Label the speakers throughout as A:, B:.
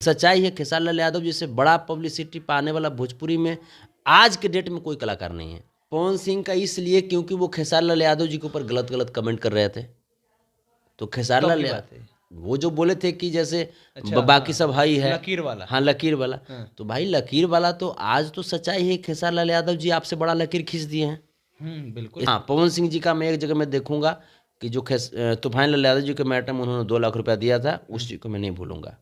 A: सच्चाई है, खेसारी लाल यादव जैसे बड़ा पब्लिसिटी पाने वाला भोजपुरी में आज के डेट में कोई कलाकार नहीं है। पवन सिंह का इसलिए क्योंकि वो खेसारी लाल यादव जी के ऊपर गलत गलत कमेंट कर रहे थे। तो खेसारी लाल वो जो बोले थे कि जैसे बाकी सब हाई है,
B: लकीर वाला,
A: हाँ लकीर वाला, तो भाई लकीर वाला तो आज तो सच्चाई है, खेसारी लाल यादव जी आपसे बड़ा लकीर खींच दिए हैं।
B: बिल्कुल।
A: हाँ, पवन सिंह जी का मैं एक जगह में देखूंगा कि जो तूफान लाल यादव जी के मैटर में उन्होंने 2 लाख रुपया दिया था, उस चीज को मैं नहीं भूलूंगा,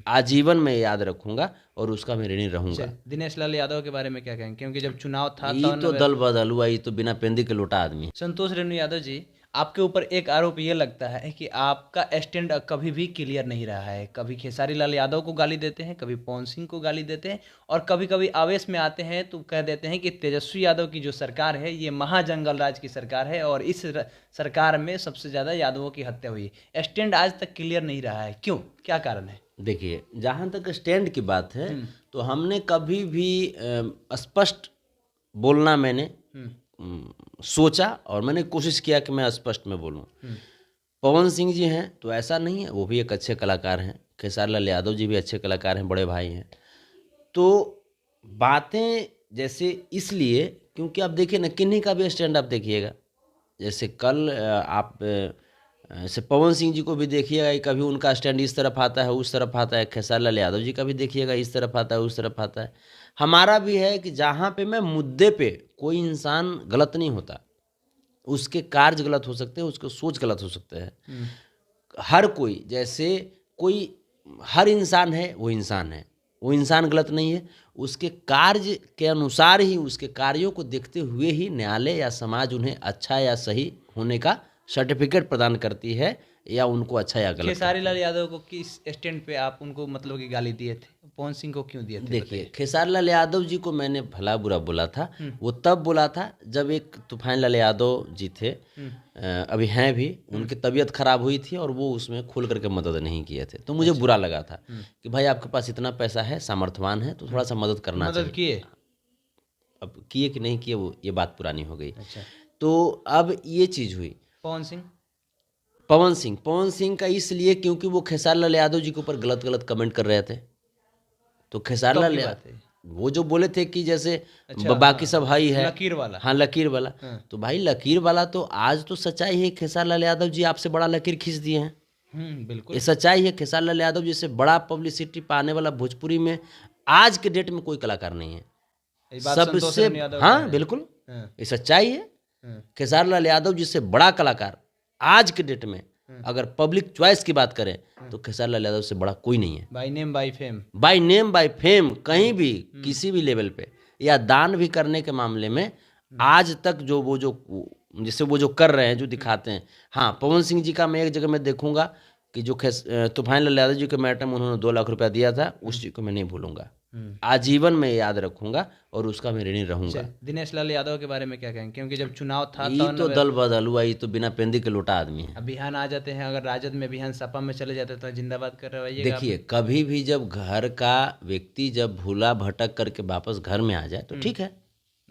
A: आजीवन में याद रखूंगा और उसका मैं ऋणी रहूंगा।
B: दिनेश लाल यादव के बारे में क्या कहेंगे, क्योंकि जब चुनाव था
A: ये तो दल बदल हुआ, ये तो बिना पेंदी के लोटा आदमी है।
B: संतोष रेणु यादव जी, आपके ऊपर एक आरोप ये लगता है कि आपका स्टैंड कभी भी क्लियर नहीं रहा है। कभी खेसारी लाल यादव को गाली देते हैं, कभी पवन सिंह को गाली देते हैं, और कभी कभी आवेश में आते हैं तो कह देते हैं कि तेजस्वी यादव की जो सरकार है ये महाजंगल राज की सरकार है और इस सरकार में सबसे ज़्यादा यादवों की हत्या हुई है। स्टैंड आज तक क्लियर नहीं रहा है, क्यों, क्या कारण है?
A: देखिए, जहाँ तक स्टैंड की बात है तो हमने कभी भी स्पष्ट बोलना मैंने सोचा और मैंने कोशिश किया कि मैं स्पष्ट में बोलूं। पवन सिंह जी हैं तो ऐसा नहीं है, वो भी एक अच्छे कलाकार हैं, खेसारी लाल यादव जी भी अच्छे कलाकार हैं, बड़े भाई हैं। तो बातें जैसे इसलिए क्योंकि आप देखिए ना, किन्हीं का भी स्टैंड आप देखिएगा, जैसे कल आप जैसे पवन सिंह जी को भी देखिएगा, कभी उनका स्टैंड इस तरफ आता है उस तरफ आता है, खेसारी लाल यादव जी का भी देखिएगा इस तरफ आता है उस तरफ आता है। हमारा भी है कि जहाँ पे मैं मुद्दे पे, कोई इंसान गलत नहीं होता, उसके कार्य गलत हो सकते हैं, उसके सोच गलत हो सकते हैं। हर कोई, जैसे कोई हर इंसान है, वो इंसान गलत नहीं है, उसके कार्य के अनुसार ही, उसके कार्यों को देखते हुए ही न्यायालय या समाज उन्हें अच्छा या सही होने का सर्टिफिकेट प्रदान करती है या उनको अच्छा या गलत।
B: खेसारी लाल यादव को किस स्टैंड पे आप उनको मतलब कि गाली दिए थे, पवन सिंह को क्यों दिए थे?
A: देखिए, खेसारी लाल यादव जी को मैंने भला बुरा बोला था, वो तब बोला था जब एक तूफान लाल यादव जी थे, अभी हैं भी, उनकी तबीयत खराब हुई थी और वो उसमें खुल करके मदद नहीं किए थे, तो मुझे बुरा लगा था कि भाई आपके पास इतना पैसा है, सामर्थ्यवान है, तो थोड़ा सा मदद करना चाहिए।
B: मदद किए?
A: अब किए कि नहीं किए वो ये बात पुरानी हो गई। तो अब ये चीज़ हुई। पवन सिंह का इसलिए क्योंकि वो खेसारी लाल यादव जी के ऊपर गलत गलत कमेंट कर रहे थे। तो खेसारी लाल वो जो बोले थे कि जैसे बाकी सब हाई है,
B: लकीर वाला,
A: हाँ लकीर वाला, तो भाई लकीर वाला तो आज तो सच्चाई है, खेसारी लाल यादव जी आपसे बड़ा लकीर खींच दिए हैं।
B: बिल्कुल,
A: ये सच्चाई है, खेसारी लाल यादव जैसे बड़ा पब्लिसिटी पाने वाला भोजपुरी में आज के डेट में कोई कलाकार नहीं है। सबसे, हाँ बिल्कुल, ये सच्चाई है। खेसारी लाल यादव जिससे बड़ा कलाकार आज के डेट में अगर पब्लिक चॉइस की बात करें तो खेसारी लाल यादव से बड़ा कोई नहीं है।
B: By name by fame,
A: by name by fame, कहीं भी किसी भी लेवल पे, या दान भी करने के मामले में आज तक जो जैसे वो जो कर रहे हैं, जो दिखाते हैं। हाँ, पवन सिंह जी का मैं एक जगह में देखूंगा कि जो तूफान लाल यादव जी के मैटर में उन्होंने 2 लाख रुपया दिया था, उस चीज को मैं नहीं भूलूंगा, आजीवन में याद रखूंगा और उसका मैं ऋणी रहूंगा।
B: दिनेश लाल यादव के बारे में क्या कहेंगे, क्योंकि जब चुनाव था
A: ये तो दल बदल हुआ, ये तो बिना पेंदी के लोटा आदमी है।
B: अब बिहान आ जाते हैं, अगर राजद में बिहान सपा में चले जाते तो जिंदाबाद कर रहे।
A: देखिए, कभी भी जब घर का व्यक्ति जब भूला भटक करके वापस घर में आ जाए तो ठीक है,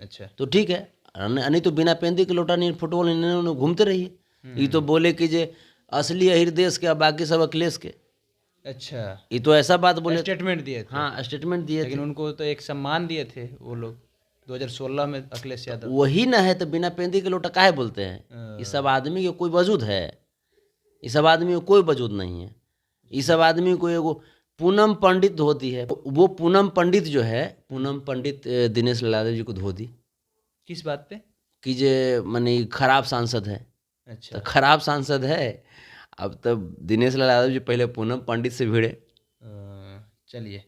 B: अच्छा
A: तो ठीक है, नहीं तो बिना पेंदी के लोटा नहीं, फुटबॉल इन्होंने घूमते रहिए। ये तो बोले कि जे असली अहिर देश के, बाकी सब अखिलेश के।
B: अच्छा,
A: ये तो ऐसा बात बोले,
B: स्टेटमेंट दिए थे।
A: हाँ स्टेटमेंट दिए,
B: लेकिन उनको तो एक सम्मान दिए थे वो लोग 2016 में, अखिलेश यादव।
A: वही ना है, तो बिना पेंदी के लोटा काहे बोलते हैं? ये सब आदमी को कोई वजूद है? ये सब आदमी को कोई वजूद नहीं है। ये सब आदमी को एगो पूनम पंडित धोती है, वो पूनम पंडित जो है, पूनम पंडित दिनेश लाल यादव जी को धो दी।
B: किस बात पे? कि
A: जे माने खराब सांसद है।
B: अच्छा,
A: तो खराब सांसद है, अब तब दिनेश लाल यादव जी पहले पूनम पंडित से भिड़े।
B: चलिए।